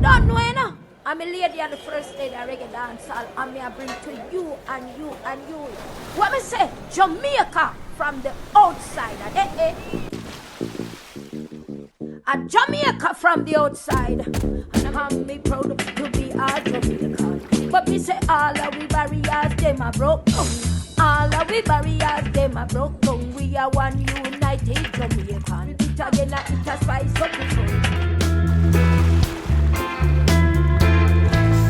Don't know, you know. I'm a lady on the first day of reggae dancehall, and me I bring to you and you and you. What me say? Jamaica from the outside. And Jamaica from the outside. And I'm me proud to be a Jamaican. But me say all of we barriers, them are broke down. All of we barriers, them are broke down. We are one united Jamaican. It again, it a spice up the soul.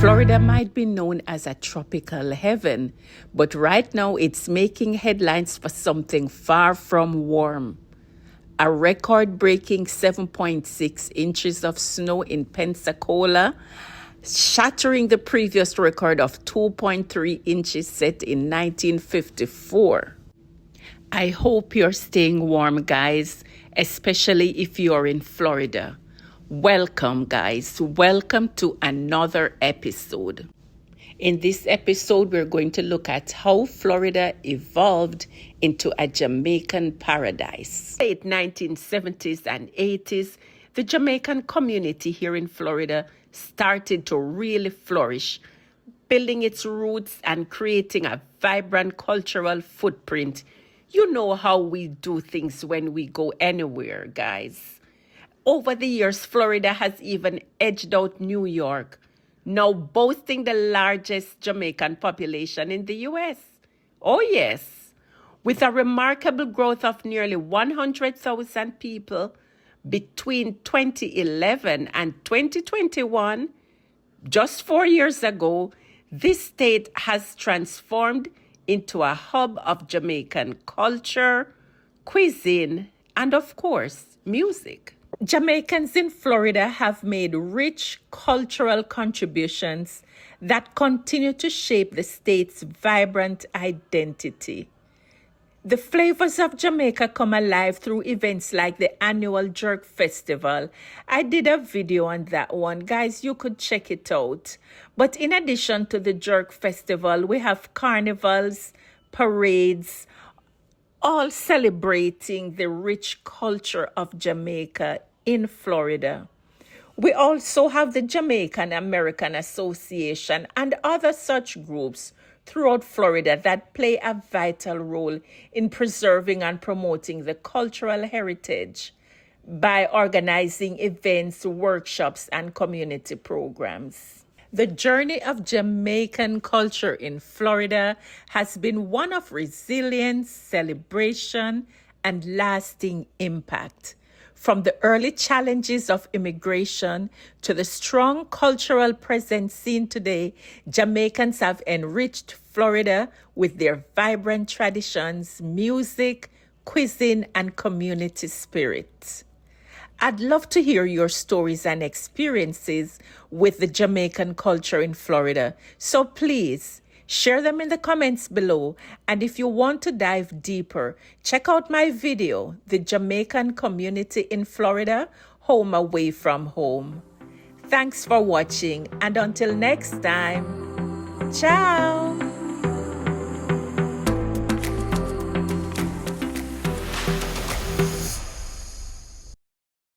Florida might be known as a tropical heaven, but right now it's making headlines for something far from warm. A record-breaking 7.6 inches of snow in Pensacola, shattering the previous record of 2.3 inches set in 1954. I hope you're staying warm, guys, especially if you're in Florida. Welcome, guys. Welcome to another episode. In this episode, we're going to look at how Florida evolved into a Jamaican paradise. In the 1970s and 80s, the Jamaican community here in Florida started to really flourish, building its roots and creating a vibrant cultural footprint. You know how we do things when we go anywhere, guys. Over the years, Florida has even edged out New York, now boasting the largest Jamaican population in the U.S. Oh, yes. With a remarkable growth of nearly 100,000 people between 2011 and 2021, just 4 years ago, this state has transformed into a hub of Jamaican culture, cuisine, and of course, music. Jamaicans in Florida have made rich cultural contributions that continue to shape the state's vibrant identity. The flavors of Jamaica come alive through events like the annual Jerk Festival. I did a video on that one. Guys, you could check it out. But in addition to the Jerk Festival, we have carnivals, parades, all celebrating the rich culture of Jamaica in Florida. We also have the Jamaican American Association and other such groups throughout Florida that play a vital role in preserving and promoting the cultural heritage by organizing events, workshops, and community programs. The journey of Jamaican culture in Florida has been one of resilience, celebration, and lasting impact. From the early challenges of immigration to the strong cultural presence seen today, Jamaicans have enriched Florida with their vibrant traditions, music, cuisine, and community spirit. I'd love to hear your stories and experiences with the Jamaican culture in Florida. So please share them in the comments below. And if you want to dive deeper, check out my video, The Jamaican Community in Florida, Home Away from Home. Thanks for watching, and until next time, ciao!